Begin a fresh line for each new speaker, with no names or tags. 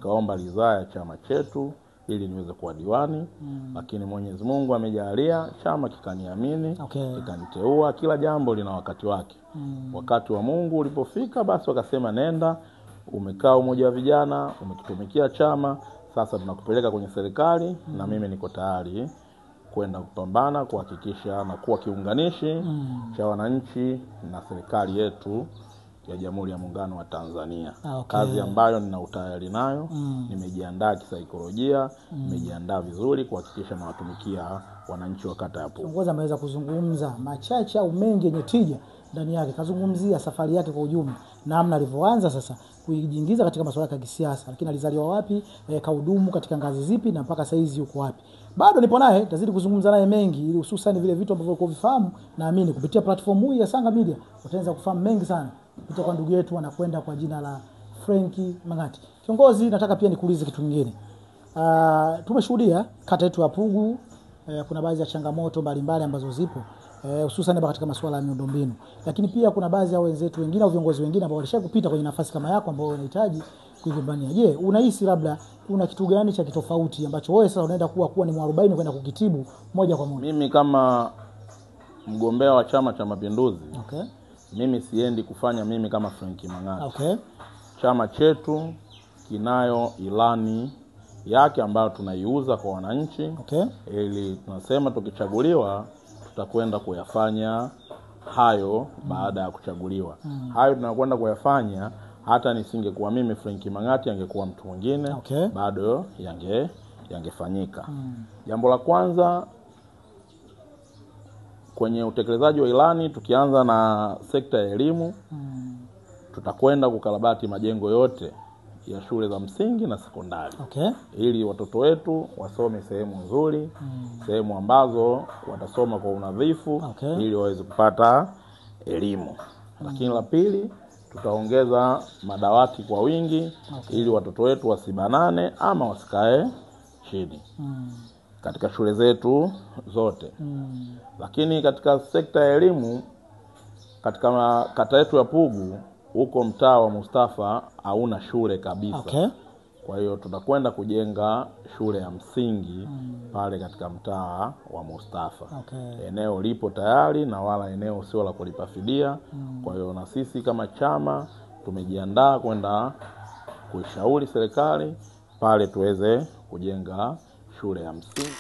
nikaomba ridhaa ya chama chetu ili niweze kuwa diwani. Lakini Mwenyezi Mungu amejalia chama kikaniamini, kikaniteua. Kila jambo lina wakati wake. Wakati wa Mungu ulipofika, basi wakasema nenda, umekaa umoja wa vijana, umekitumikia chama, sasa tunakupeleka kwenye serikali. Na mimi niko tayari kwenda kupambana kuhakikisha na kuwa kiunganishi cha wananchi na serikali yetu ya Jamhuri ya Muungano wa Tanzania. Kazi ambayo nina utayari nayo. Nimejiandaa kisaikolojia, nimejiandaa vizuri kuhakikisha na watumikia wananchi wa kata ya Pugu.
Kiongozi ameweza kuzungumza machache au mengi yenye tija ndani yake. Kazungumzia safari yake kwa ujumla, namna alivyoanza sasa kujiingiza katika masuala ya kisiasa, lakini alizaliwa wapi, kahudumu katika ngazi zipi, na mpaka sasa hizi yuko wapi. Bado nipo naye, tazidi kuzungumza naye mengi, ili hususan vile vitu ambavyo uko vifahamu, naamini kupitia platform hii ya Sanga Media utaanza kufahamu mengi sana kutoka kwa ndugu yetu anakwenda kwa jina la Franky Mang'ati. Kiongozi, nataka pia nikuulize kitu kingine. Tumeshuhudia kata yetu ya Pugu, kuna baadhi ya changamoto mbalimbali ambazo zipo, hususan katika masuala ya miundombinu, lakini pia kuna baadhi ya wenzetu wengine au viongozi wengine ambao walishakupita kwenye nafasi kama yako ambao wanahitaji kuigombania. Je, unahisi labda kuna kitu gani cha kitofauti ambacho wewe sasa unaenda kuwa ni mwarobaini kwenda kukitibu moja kwa moja?
Mimi kama mgombea wa Chama cha Mapinduzi, mimi siendi kufanya mimi kama Franky Mang'ati. Chama chetu kinayo ilani yake ambayo tunaiuza kwa wananchi. Ili tunasema tukichaguliwa tutakwenda kuyafanya hayo baada ya kuchaguliwa. Hayo tunakwenda kuyafanya hata nisingekuwa mimi Franky Mang'ati, angekuwa mtu mwingine, bado yangefanyika. Jambo la kwanza kwenye utekelezaji wa ilani, tukianza na sekta ya elimu, tutakwenda kukarabati majengo yote ya shule za msingi na sekondari. Ili watoto wetu wasome sehemu nzuri, sehemu ambazo watasoma kwa unadhifu, ili waweze kupata elimu. Lakini la pili, tutaongeza madawati kwa wingi, ili watoto wetu wasibanane ama wasikae chini katika shule zetu zote. Lakini katika sekta ya elimu, katika kata yetu ya Pugu, huko mtaa wa Mustafa hauna shule kabisa. Kwa hiyo tutakwenda kujenga shule ya msingi pale katika mtaa wa Mustafa. Eneo lipo tayari na wala eneo sio la kulipa fidia. Kwa hiyo na sisi kama chama tumejiandaa kwenda kuishauri serikali pale tuweze kujenga shule ya msingi.